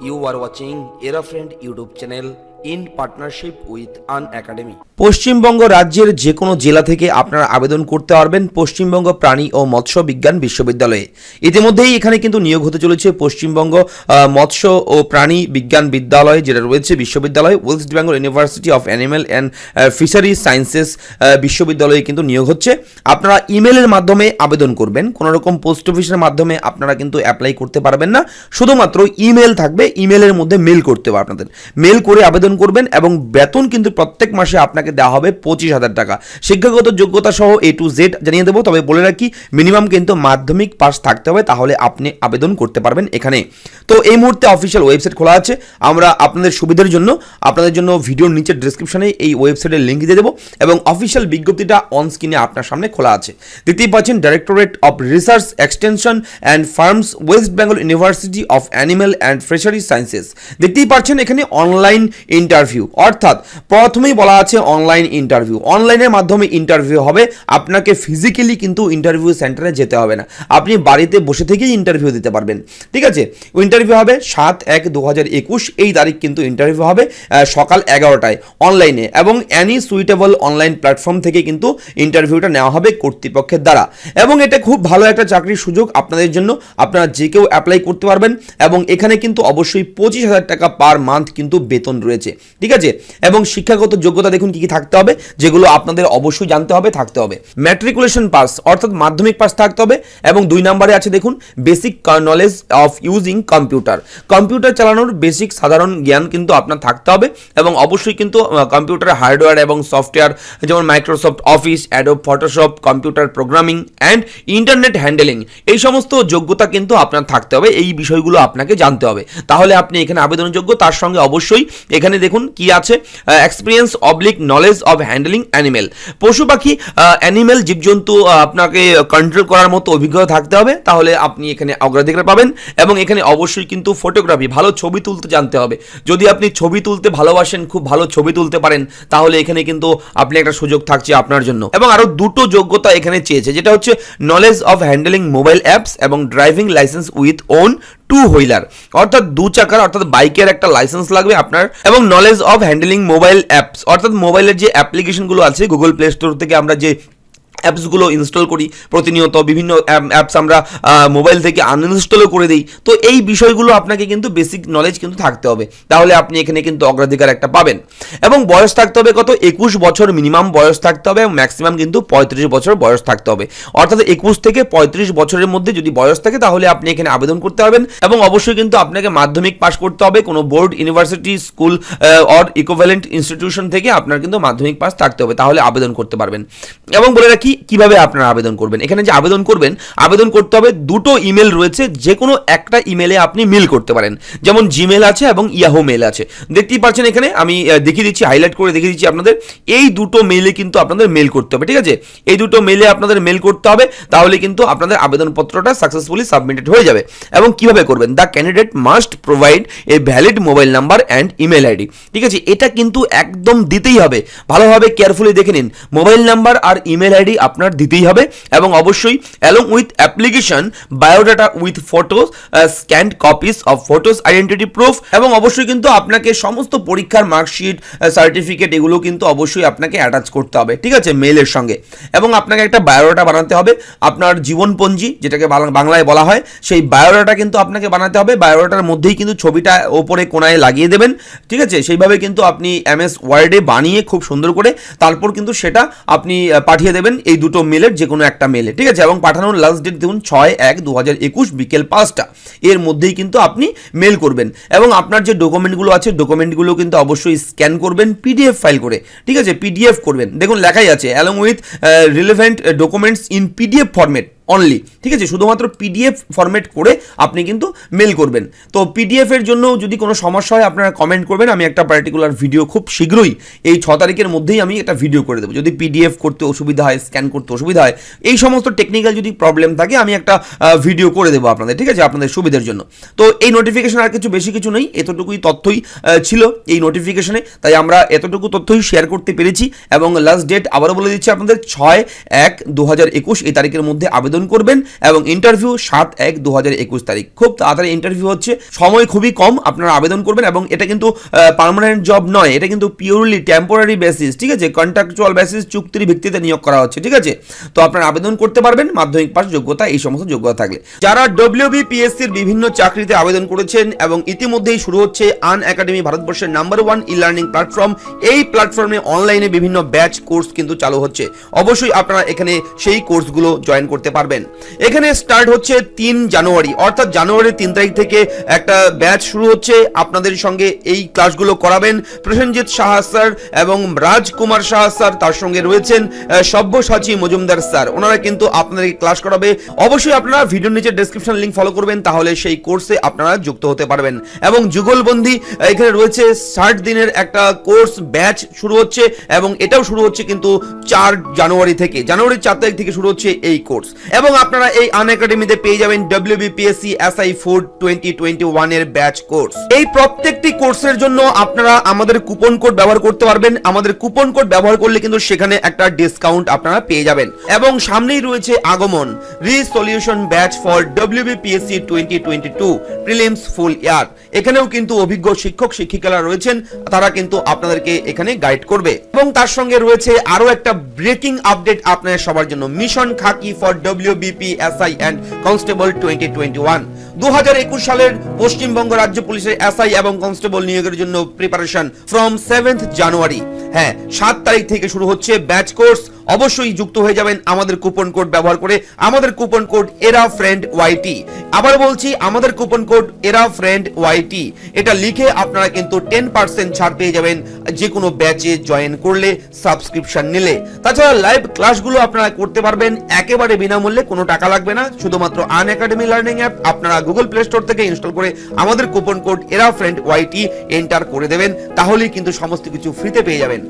You are watching Aerofriend YouTube channel in partnership with Unacademy. Paschimbanga রাজ্যের যে কোনো জেলা থেকে আপনারা আবেদন করতে পারবেন পশ্চিমবঙ্গ প্রাণী ও মৎস্য বিজ্ঞান বিশ্ববিদ্যালয়ে। ইতিমধ্যেই এখানে কিন্তু নিয়োগ হতে চলেছে পশ্চিমবঙ্গ মৎস্য ও প্রাণী বিজ্ঞান বিদ্যালয়, যেটা রয়েছে বিশ্ববিদ্যালয় West Bengal university of animal and fishery sciences বিশ্ববিদ্যালয়ে কিন্তু নিয়োগ হচ্ছে। আপনারা ইমেলের মাধ্যমে আবেদন করবেন, কোনো রকম পোস্ট অফিসের মাধ্যমে আপনারা কিন্তু অ্যাপ্লাই করতে পারবেন না, শুধুমাত্র ইমেল থাকবে, ইমেলের মধ্যে মেল করতে হবে আপনাদের, মেল করে আবেদন করবেন এবং বেতন কিন্তু প্রত্যেক মাসে আপনাকে দেওয়া হবে 25,000 টাকা। শিক্ষাগত যোগ্যতা সহ A to Z জানিয়ে দেবো, তবে বলে রাখি মিনিমাম কিন্তু মাধ্যমিক পাস থাকতে হবে, তাহলে আপনি আবেদন করতে পারবেন এখানে। তো এই মুহূর্তে অফিসিয়াল ওয়েবসাইট খোলা আছে, আমরা আপনাদের সুবিধার জন্য আপনাদের জন্য ভিডিওর নিচে ডেসক্রিপশনে এই ওয়েবসাইটের লিঙ্ক দিয়ে দেবো এবং অফিসিয়াল বিজ্ঞপ্তিটা অন স্ক্রিনে আপনার সামনে খোলা আছে। দেখতেই পাচ্ছেন directorate of research extension and farms West Bengal university of animal and fishery sciences. দেখতেই পাচ্ছেন এখানে অনলাইন ইন্টারভিউ, অর্থাৎ প্রথমেই বলা আছে অনলাইন ইন্টারভিউ, অনলাইনের মাধ্যমে ইন্টারভিউ হবে, আপনাকে ফিজিক্যালি কিন্তু ইন্টারভিউ সেন্টারে যেতে হবে না, আপনি বাড়িতে বসে থেকেই ইন্টারভিউ দিতে পারবেন। ঠিক আছে, ইন্টারভিউ হবে 7/1/2021 এই তারিখ কিন্তু ইন্টারভিউ হবে সকাল 11টায় অনলাইনে, এবং অ্যানি সুইটেবল অনলাইন প্ল্যাটফর্ম থেকে কিন্তু ইন্টারভিউটা নেওয়া হবে কর্তৃপক্ষের দ্বারা। এবং এটা খুব ভালো একটা চাকরির সুযোগ আপনাদের জন্য, আপনারা যে কেউ অ্যাপ্লাই করতে পারবেন এবং এখানে কিন্তু অবশ্যই 25,000 টাকা পার মান্থ কিন্তু বেতন রয়েছে। ঠিক আছে, এবং শিক্ষাগত যোগ্যতা দেখুন কি কি থাকতে হবে, যেগুলো আপনাদের অবশ্যই জানতে হবে, থাকতে হবে ম্যাট্রিকুলেশন পাস অর্থাৎ মাধ্যমিক পাস থাকতে হবে, এবং 2 নম্বরে আছে দেখুন basic knowledge of using computer, computer চালানোর বেসিক সাধারণ জ্ঞান কিন্তু আপনার থাকতে হবে, এবং অবশ্যই কিন্তু কম্পিউটার হার্ডওয়্যার এবং সফটওয়্যার যেমন Microsoft office, Adobe Photoshop, computer programming and internet handling, এই সমস্ত যোগ্যতা কিন্তু আপনার থাকতে হবে, এই বিষয়গুলো আপনাকে জানতে হবে, তাহলে আপনি এখানে আবেদনযোগ্য। তার সঙ্গে অবশ্যই এখানে দেখুন কি আছে, experience oblique knowledge of handling animal, পশু পাখি অ্যানিমেল জীবজন্তু আপনাকে কন্ট্রোল করার মতো অভিজ্ঞতা থাকতে হবে, তাহলে আপনি এখানে অগ্রাধিকার পাবেন। এবং এখানে অবশ্যই কিন্তু ফটোগ্রাফি, ভালো ছবি তুলতে জানতে হবে, যদি আপনি ছবি তুলতে ভালোবাসেন, খুব ভালো ছবি তুলতে পারেন, তাহলে এখানে কিন্তু আপনি একটা সুযোগ থাকছে আপনার জন্য। এবং আরো দুটো যোগ্যতা এখানে চেয়েছে, যেটা হচ্ছে knowledge of handling mobile apps এবং driving licence with own 2 wheeler, অর্থাৎ 2 চাকার অর্থাৎ বাইকের একটা লাইসেন্স লাগবে আপনার, এবং knowledge of handling mobile apps অর্থাৎ মোবাইলের যে অ্যাপ্লিকেশনগুলো আছে গুগল প্লে স্টোর থেকে আমরা যে অ্যাপসগুলো ইনস্টল করি প্রতিনিয়ত, বিভিন্ন অ্যাপস আমরা মোবাইল থেকে আনইনস্টলও করে দিই, তো এই বিষয়গুলো আপনাকে কিন্তু বেসিক নলেজ কিন্তু থাকতে হবে, তাহলে আপনি এখানে কিন্তু অগ্রাধিকার একটা পাবেন। এবং বয়স থাকতে হবে কত, 21 বছর মিনিমাম বয়স থাকতে হবে, এবং ম্যাক্সিমাম কিন্তু 35 বছর বয়স থাকতে হবে, অর্থাৎ 21 থেকে 35 বছরের মধ্যে যদি বয়স থাকে তাহলে আপনি এখানে আবেদন করতে পারবেন। এবং অবশ্যই কিন্তু আপনাকে মাধ্যমিক পাস করতে হবে, কোনো board, university, school or equivalent institution থেকে আপনার কিন্তু মাধ্যমিক পাস থাকতে হবে, তাহলে আবেদন করতে পারবেন। এবং বলে রাখি কিভাবে আপনারা আবেদন করবেন, এখানে যে আবেদন করবেন, আবেদন করতে হবে, দুটো ইমেল রয়েছে, যে কোনো একটা ইমেলে আপনি মেল করতে পারেন, যেমন জিমেল আছে এবং ইয়াহু মেল আছে। দেখতেই পাচ্ছেন এখানে আমি দেখিয়ে দিচ্ছি, হাইলাইট করে দেখিয়ে দিচ্ছি আপনাদের, এই দুটো মেলে কিন্তু আপনাদের মেল করতে হবে। ঠিক আছে, এই দুটো মেলে আপনাদের মেল করতে হবে, তাহলে কিন্তু আপনাদের আবেদনপত্রটা সাকসেসফুলি সাবমিটেড হয়ে যাবে। এবং কিভাবে করবেন, the candidate must provide a valid mobile number and email ID. ঠিক আছে, এটা কিন্তু একদম দিতেই হবে, ভালোভাবে কেয়ারফুলি দেখে নিন, মোবাইল নাম্বার আর ইমেল আইডি আপনার দিতেই হবে। এবং অবশ্যই along with application biodata with photos, scanned copies of photos identity proof, এবং অবশ্যই কিন্তু আপনাকে সমস্ত পরীক্ষার মার্কশিট, সার্টিফিকেট, এগুলো কিন্তু অবশ্যই আপনাকে অ্যাটাচ করতে হবে। ঠিক আছে, মেইলের সঙ্গে। এবং আপনাকে একটা বায়োডাটা বানাতে হবে, আপনার জীবনপঞ্জি যেটাকে বাংলায় বলা হয়, সেই বায়োডাটা কিন্তু আপনাকে বানাতে হবে, বায়োডাটার মধ্যেই কিন্তু ছবিটা ওপরে কোনায় লাগিয়ে দেবেন। ঠিক আছে, সেইভাবে কিন্তু আপনি MS ওয়ার্ডে বানিয়ে খুব সুন্দর করে তারপর কিন্তু সেটা আপনি পাঠিয়ে দেবেন এই দুটো মেলের যে কোনো একটা মেলে। ঠিক আছে, এবং পাঠানোর লাস্ট ডেট দেখুন 6/1/2021 বিকেল 5টা, এর মধ্যেই কিন্তু আপনি মেল করবেন। এবং আপনার যে ডকুমেন্টগুলো আছে, ডকুমেন্টগুলো কিন্তু অবশ্যই স্ক্যান করবেন PDF ফাইল করে। ঠিক আছে, PDF করবেন, দেখুন লেখাই আছে along with relevant documents in PDF format only. ঠিক আছে, শুধুমাত্র PDF ফরম্যাট করে আপনি কিন্তু মেল করবেন। তো PDF এর জন্য যদি কোনো সমস্যা হয় আপনারা কমেন্ট করবেন, আমি একটা পার্টিকুলার ভিডিও খুব শীঘ্রই এই 6 তারিখের মধ্যেই আমি একটা ভিডিও করে দেবো, যদি PDF করতে অসুবিধা হয়, স্ক্যান করতে অসুবিধা হয়, এই সমস্ত টেকনিক্যাল যদি প্রবলেম থাকে আমি একটা ভিডিও করে দেবো আপনাদের। ঠিক আছে, আপনাদের সুবিধার জন্য। তো এই নোটিফিকেশন আর কিছু বেশি কিছু নেই, এতটুকুই তথ্যই ছিল এই নোটিফিকেশনে, তাই আমরা এতটুকু তথ্যই শেয়ার করতে পেরেছি। এবং লাস্ট ডেট আবারও বলে দিচ্ছি আপনাদের 6/1/2021 এই তারিখের মধ্যে আবেদন আবেদন করবেন এবং ইন্টারভিউ 7/1/2021 তারিখ। খুব তাড়াতাড়ি ইন্টারভিউ হচ্ছে, সময় খুবই কম, আপনারা আবেদন করবেন। এবং এটা কিন্তু পার্মানেন্ট জব নয়, এটা কিন্তু পিওরলি টেম্পোরারি বেসিস, ঠিক আছে, কন্ট্রাকচুয়াল বেসিস, চুক্তির ভিত্তিতে নিয়োগ করা হচ্ছে, ঠিক আছে। তো আপনারা আবেদন করতে পারবেন মাধ্যমিক পাস যোগ্যতা, এই সমস্ত যোগ্যতা থাকলে। যারা WBPSCর বিভিন্ন চাকরিতে আবেদন করেছেন এবং ইতিমধ্যেই শুরু হচ্ছে আন একাডেমি, ভারতবর্ষের নাম্বার 1 ই লার্নিং প্ল্যাটফর্ম। এই প্ল্যাটফর্মে অনলাইনে বিভিন্ন ব্যাচ কোর্স কিন্তু চালু হচ্ছে, অবশ্যই আপনারা এখানে সেই কোর্সগুলো জয়েন করতে পারবেন। এখানে স্টার্ট হচ্ছে 3 জানুয়ারি, অর্থাৎ জানুয়ারির 3 তারিখ থেকে একটা ব্যাচ শুরু হচ্ছে। আপনাদের সঙ্গে এই ক্লাসগুলো করাবেন প্রসেনজিৎ সাহা স্যার এবং রাজকুমার সাহা স্যার, তার সঙ্গে রয়েছেন সব্যসাচী মজুমদার স্যার, ওনারা কিন্তু আপনাদেরকে ক্লাস করাবে। অবশ্যই আপনারা ভিডিওর নিচে ডেসক্রিপশন লিংক ফলো করবেন, তাহলে সেই কোর্সে আপনারা যুক্ত হতে পারবেন। এবং যুগলবন্দি এখানে রয়েছে 60 দিনের একটা কোর্স ব্যাচ শুরু হচ্ছে, এবং এটাও শুরু হচ্ছে কিন্তু 4 জানুয়ারি থেকে, জানুয়ারির 4 তারিখ থেকে শুরু হচ্ছে এই কোর্স। এবং আপনারা এই আন একাডেমিতে পেয়ে যাবেন WBPSC SI Food 2021 এর ব্যাচ কোর্স। এই প্রত্যেকটি কোর্সের জন্য আপনারা আমাদের কুপন কোড ব্যবহার করতে পারবেন। আমাদের কুপন কোড ব্যবহার করলে কিন্তু সেখানে একটা ডিসকাউন্ট আপনারা পেয়ে যাবেন। এবং সামনেই রয়েছে আগমন resolution batch for WBPSC 2022 prelims full year. এখানেও কিন্তু অভিজ্ঞ শিক্ষক শিক্ষিকারা রয়েছেন, তারা কিন্তু আপনাদেরকে এখানে গাইড করবে। এবং তার সঙ্গে রয়েছে আরো একটা ব্রেকিং আপডেট আপনাদের সবার জন্য, mission Khaki for WBPSI and constable 2021। 2021 সালের পশ্চিমবঙ্গ রাজ্য পুলিশের এসআই এবং কনস্টেবল নিয়োগের জন্য প্রিপারেশন ফ্রম 7th জানুয়ারি। হ্যাঁ, 7 তারিখ থেকে শুরু হচ্ছে ব্যাচ কোর্স। অবশ্যই যুক্ত হয়ে যাবেন আমাদের কুপন কোড ব্যবহার করে, আমাদের কুপন কোড ERAFRIENDYT। আবার বলছি, আমাদের কুপন কোড ERAFRIENDYT, এটা লিখে আপনারা কিন্তু 10% ছাড় পেয়ে যাবেন যে কোনো ব্যাচে জয়েন করলে, সাবস্ক্রিপশন নিলে। তাছাড়া লাইভ ক্লাসগুলো আপনারা করতে পারবেন একেবারে বিনামূল্যে, কোনো টাকা লাগবে না। শুধুমাত্র আন একাডেমি লার্নিং অ্যাপ আপনারা গুগল প্লে স্টোর থেকে ইনস্টল করে আমাদের কুপন কোড ERAFRIENDYT এন্টার করে দেবেন, তাহলেই কিন্তু সমস্ত কিছু ফ্রিতে পেয়ে যাবেন।